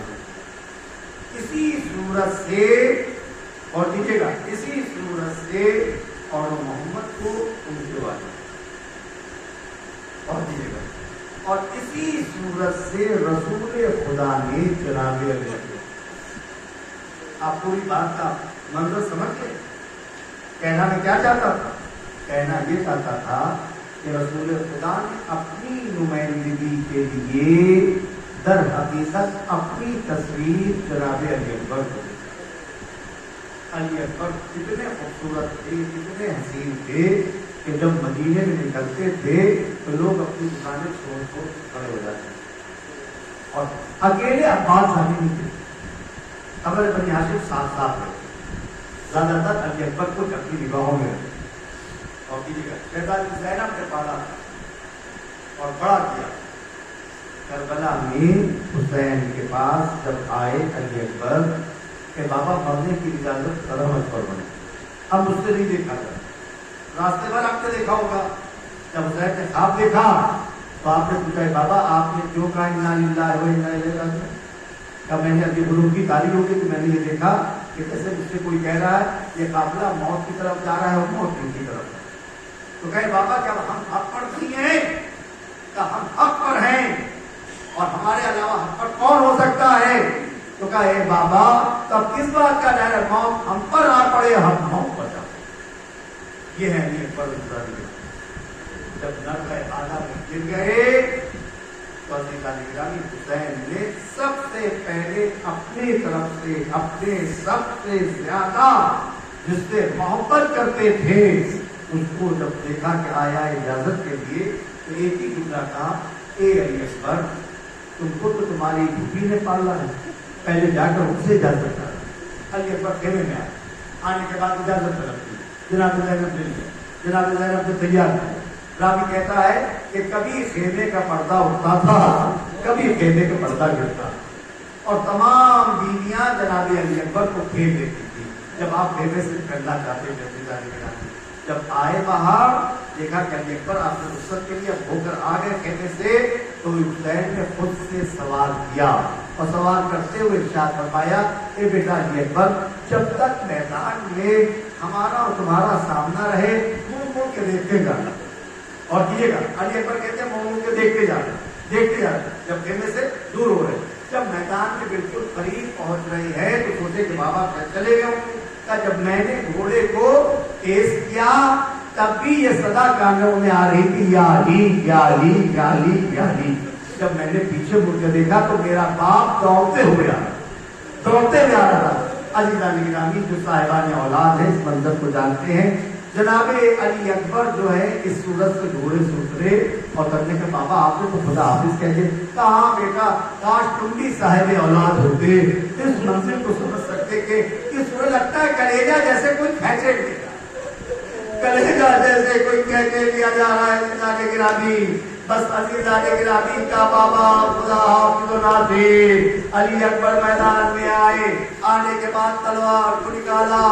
اسی صورت سے، اور دیکھیے گا اسی صورت سے اور محمد کو ان کے والد، اور دیکھیے گا اور اسی صورت سے رسول خدا نے جناب علی اکبر، آپ پوری بات کا منظر سمجھ گئے؟ کہنا میں کیا چاہتا تھا؟ کہنا یہ چاہتا تھا کہ رسول خدا نے اپنی نمائندگی کے لیے در حقیقت اپنی تصویر جناب علی اکبر کو دی۔ علی اکبر کتنے خوبصورت تھے، کتنے حسین تھے کہ جب مدینے میں نکلتے تھے تو لوگ اپنی دکانیں چھوڑ چھوڑ کھڑے ہو جاتے اور اکیلے عباس زانی نہیں تھے، خبر بنی ہاشم ساتھ ساتھ رہے، زیادہ تر علی اکبر کو اپنی نگاہوں میں رکھے اور شہزادی زینب نے پالا اور بڑا کیا۔ کربلا میں حسین کے پاس جب آئے علی اکبر کہ بابا مرنے کی اجازت کرم پر بنے، اب اس سے نہیں دیکھا تھا، راستے پر آپ نے دیکھا ہوگا، جب حسین نے خواب دیکھا تو آپ نے پوچھا بابا آپ نے کیوں کہا انا للہ و انا الیہ راجعون؟ کیا میں نے ابھی غروب کی تعریف ہو گئی کہ میں نے یہ دیکھا کہ جیسے مجھ سے کوئی کہہ رہا ہے یہ قافلہ موت کی طرف جا رہا ہے اور موت کی طرف، تو کہے بابا کیا ہم حق پر نہیں ہیں؟ کیا ہم حق پر ہیں اور ہمارے علاوہ حق پر کون ہو سکتا ہے؟ تو کہا اے بابا تب کس بات کا ڈر ہے؟ موت ہم پر آ پڑے ہم موت پر جا، یہ ہے علی اکبر رضی۔ جب نر اعلیٰ میں گر گئے تو گرامی حسین نے سب سے پہلے اپنی طرف سے اپنے سب سے زیادہ جس سے محبت کرتے تھے اس کو جب دیکھا کہ آیا اجازت کے لیے تو ایک ہی جملہ کہا اے علی اکبر تم کو تو تمہاری پھوپھی نے پالا ہے، پہلے جا کر اس سے اجازت کر۔ علی اکبر خیمے میں آئے، آنے کے بعد اجازت طلب کی، جناب زینب مل گئے، جناب زینب سے تیار ہے۔ راوی کہتا ہے کہ کبھی خیمے کا پردہ اٹھتا تھا کبھی خیمے کا پردہ گرتا اور تمام بیویاں جناب علی اکبر کو کھیل دیتی تھی جب آپ خیمے سے نکلنا چاہتے تھے۔ جب آئے باہر دیکھا کہ علی اکبر آپ نے رخصت کے لیے ہو کر آ گئے خیمے سے تو حسین نے خود سے سوال کیا اور سوال کرتے ہوئے ارشاد فرمایا اے بیٹا علی اکبر جب تک میدان میں ہمارا اور تمہارا سامنا رہے منہ منہ کے دیکھتے جانا، اور کیے گا۔ علی اکبر کہتے ہیں منہ منہ کے دیکھتے جانا، دیکھتے جانا، جب خیمے سے دور ہو رہے، جب میدان میں بالکل قریب پہنچ رہی ہے تو سوچے کہ بابا چلے گئے ہوں گے، جب میں نے گھوڑے کو تیز کیا تب بھی یہ صدا کانوں میں آ رہی تھی یا علی یا علی یا علی یا علی۔ جب میں نے پیچھے مڑ کے دیکھا تو میرا باپ دوڑتے ہوئے آ رہا تھا۔ عزیزان گرامی جو صاحبان اولاد ہیں اس منظر کو جانتے ہیں، جناب علی اکبر جو ہے اس صورت سے گھوڑے سے اترے اور کرنے کے بابا آپ نے تو خدا حافظ کہہ دے، کہاں بیٹا کاش تم بھی صاحب اولاد ہوتے، اس منظر کو سمجھ سکتے کہ اس صورت لگتا ہے کلیجہ جیسے کوئی کھینچے دے گا، کلیجہ جیسے کوئی کہتے لیا جا رہا ہے۔ عزیزان گرامی بس عزیزان گرامی کا بابا خدا حافظ و ناصر علی اکبر میدان میں آئے، آنے کے بعد تلوار کو نکالا،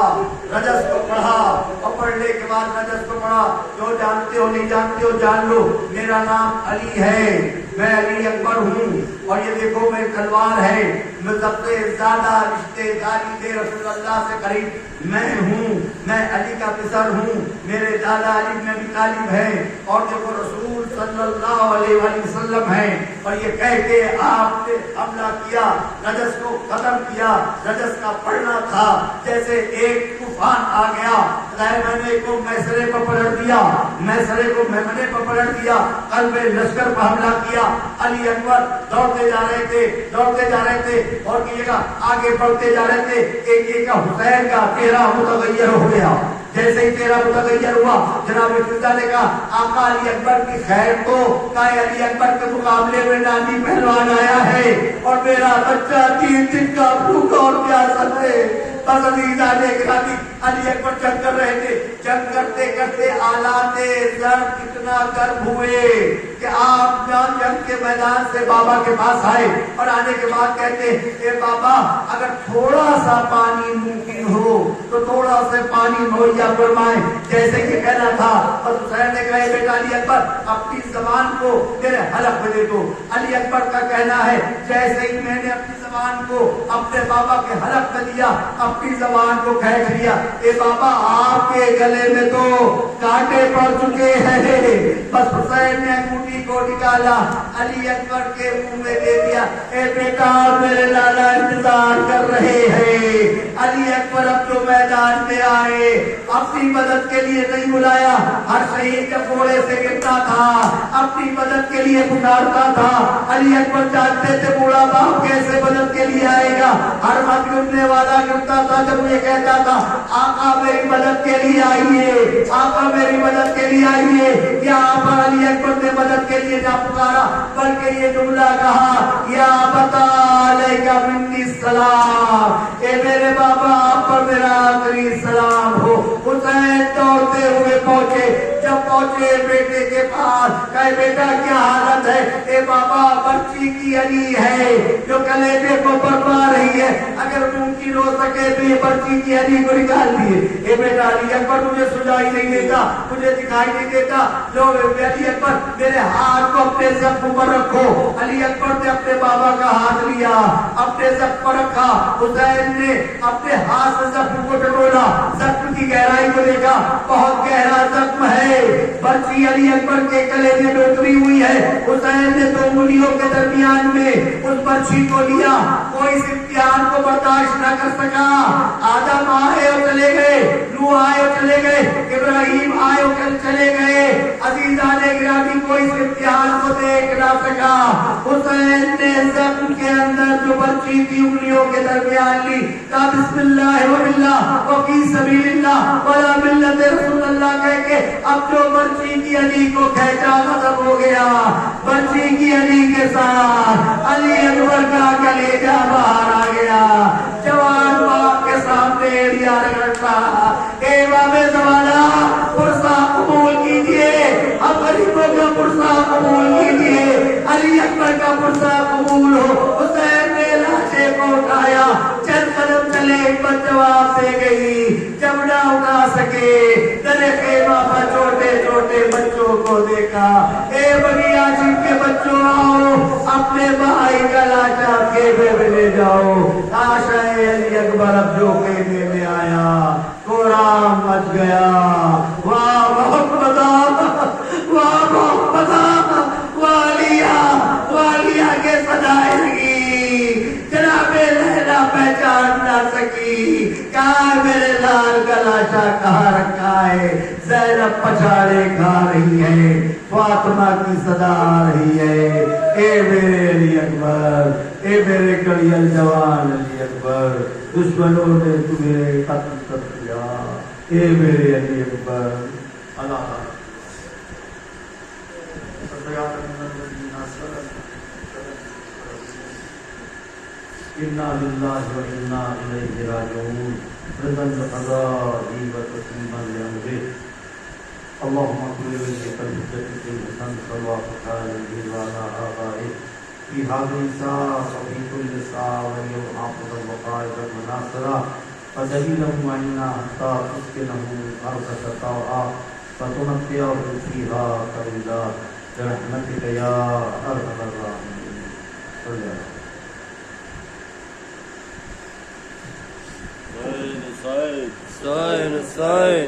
رجس کو پڑھا اور پڑھنے کے بعد رجس کو پڑھا، جو جانتے ہو نہیں جانتے ہو جان لو میرا نام علی ہے، میں علی اکبر ہوں اور یہ دیکھو میری تلوار ہے، میں سب سے زیادہ رشتے داری دے رسول اللہ سے قریب میں ہوں، میں علی کا پسر ہوں، میرے دادا علی بن ابی طالب ہیں اور دیکھو رسول صلی اللہ علیہ وآلہ وسلم ہیں، اور یہ کہہ کے آپ نے حملہ کیا، رجس کو ختم کیا۔ رجس کا پڑھنا تھا جیسے ایک طوفان آ گیا، میمنے کو میسرے پر پلٹ دیا، میسرے کو میمنے پر پلٹ دیا، قلب لشکر پر حملہ کیا۔ علی اکبر دوڑتے جا رہے تھے، دوڑتے جا رہے تھے اور کیے گا آگے بڑھتے جا رہے تھے، ایک حسین کا چہرہ متغیر ہو گیا، جیسے ہی چہرہ متغیر ہوا جناب فضا نے کہا آقا علی اکبر کی خیر کو، کہا علی اکبر کے مقابلے میں نانی پہلوان آیا ہے اور میرا بچہ 3 دن کا بھوکا اور پیاسا ہے۔ بس عزیزان گرامی علی اکبر جنگ کر رہے تھے، جنگ کرتے کرتے آلات ضرب اتنا گرم ہوئے کہ کہ آپ جنگ کے میدان سے بابا کے پاس آئے اور آنے کے بعد کہتے اے بابا اگر تھوڑا سا پانی ممکن ہو تو تھوڑا سا پانی مہیا فرمائے، جیسے کہ کہنا تھا۔ اور حسین نے کہا بیٹا علی اکبر اپنی زبان کو میرے حلق میں دے دو۔ علی اکبر کا کہنا ہے جیسے ہی میں نے اپنی زبان کو اپنے بابا کے حلق میں دیا، اپنی زبان کو کھینچ لیا، اے بابا آپ کے گلے میں تو کانٹے پڑ چکے ہیں۔ بس حسین نے انگوٹھی کو نکالا، علی اکبر کے منہ میں دے دیا، اے بیٹا میرے لالا انتظار کر رہے ہیں۔ علی اکبر اب جو میدان میں آئے اپنی مدد کے لیے نہیں بلایا، ہر شہید جب گھوڑے سے گرتا تھا اپنی مدد کے لیے پکارتا تھا۔ علی اکبر جانتے تھے بوڑھا باپ کیسے مدد کے لیے آئے گا، ہر وقت گرنے والا گرتا تھا جب یہ کہتا تھا آقا میری مدد کے لیے آئیے، آقا میری مدد کے لیے آئیے۔ یہاں پر علی اکبر نے مدد کے لیے نہ پکارا بلکہ یہ جملہ کہا یا بتا علیکہ منی السلام، اے میرے بابا آپ پر میرا آخری سلام ہو۔ حسین دوڑتے ہوئے پہنچے، جب پہنچے بیٹے کے پاس کہے بیٹا کیا حالت ہے؟ اے بابا برچی کی علی ہے جو کلیجے کو برپا رہی ہے، اگر ممکن ہو سکے تو یہ برچی کی علی کو نکال دیے۔ اے بیٹا علی اکبر مجھے سنائی نہیں دیتا، مجھے دکھائی نہیں دیتا، لو علی اکبر میرے ہاتھ کو اپنے زخم پر رکھو۔ علی اکبر نے اپنے بابا کا ہاتھ لیا، اپنے زخم پر رکھا، حسین نے اپنے ہاتھ سے زخم کو ٹٹولا، زخم کی گہرائی کو دیکھا، بہت گہرا زخم ہے، برچی علی اکبر کے کلیجے میں اتری ہوئی ہے۔ حسین نے دو انگلیوں کے درمیان میں اس برچی کو لیا، کوئی اس امتحان کو برداشت نہ کر سکا۔ آدم آئے اور چلے گئے، نوح آئے اور چلے گئے، ابراہیم آئے اور چلے گئے، عزیزان گرامی کوئی اس امتحان کو دیکھ نہ سکا۔ حسین نے زخم کے اندر جو برچی تھی انگلیوں کے درمیان لی، کہا بسم اللہ واللہ وفی سبیل اللہ ولا ملت رسول اللہ کہہ کے اب جو برچی کی علی کو کھینچا ختم ہو گیا۔ برچی کی علی کے ساتھ علی اکبر کا کلیجہ باہر آ گیا، جوان باپ کے سامنے ایڑیاں رکھا، اے باب زمانہ پرسہ قبول کیجئے، اب غریبوں کا پرسہ قبول کیجئے، علی اکبر کا پرسہ قبول ہو۔ حسین نے لاشے کو اٹھایا، چند قدم چلے، ایک بات جواب دے گئی، جب نہ اٹھا سکے درے خیمہ پر چھوٹے چھوٹے بچوں کو دیکھا، اے بنی ہاشم کے بچوں آؤ اپنے بھائی کا لاشا خیمے میں لے جاؤ۔ لاشا علی اکبر اب جو خیمے میں آیا قرآن مچ گیا، واہ محمدہ واہ محمدہ، والیہ کے صدائے لگی، جناب لیلا پہچان نہ سکی، کہاں میرے لال کا لاشا کہاں رکھا ہے؟ زینب پچھاڑے کھا رہی ہے، فاطمہ کی صدا آ رہی ہے، اے میرے علی اکبر، اے میرے کڑیل جوان علی اکبر، دشمنوں نے تمہیں قتل کر دیا، اے میرے علی اکبر۔ اللہ انا للہ و انا الیہ راجعون، رضا القضاء و تسلیما لامرہ، اللهم صل وسلم بحجتك الحسن صلواتك عليه وعلى آبائه في هذه الساعة وفي كل ساعة واليوم حافظا وقائدا وناصرا ودليلا معينا حتى تسكنه أرضك طوعا فتمتعه فيها طويلا برحمتك يا أرحم الراحمين۔ صل على Sign.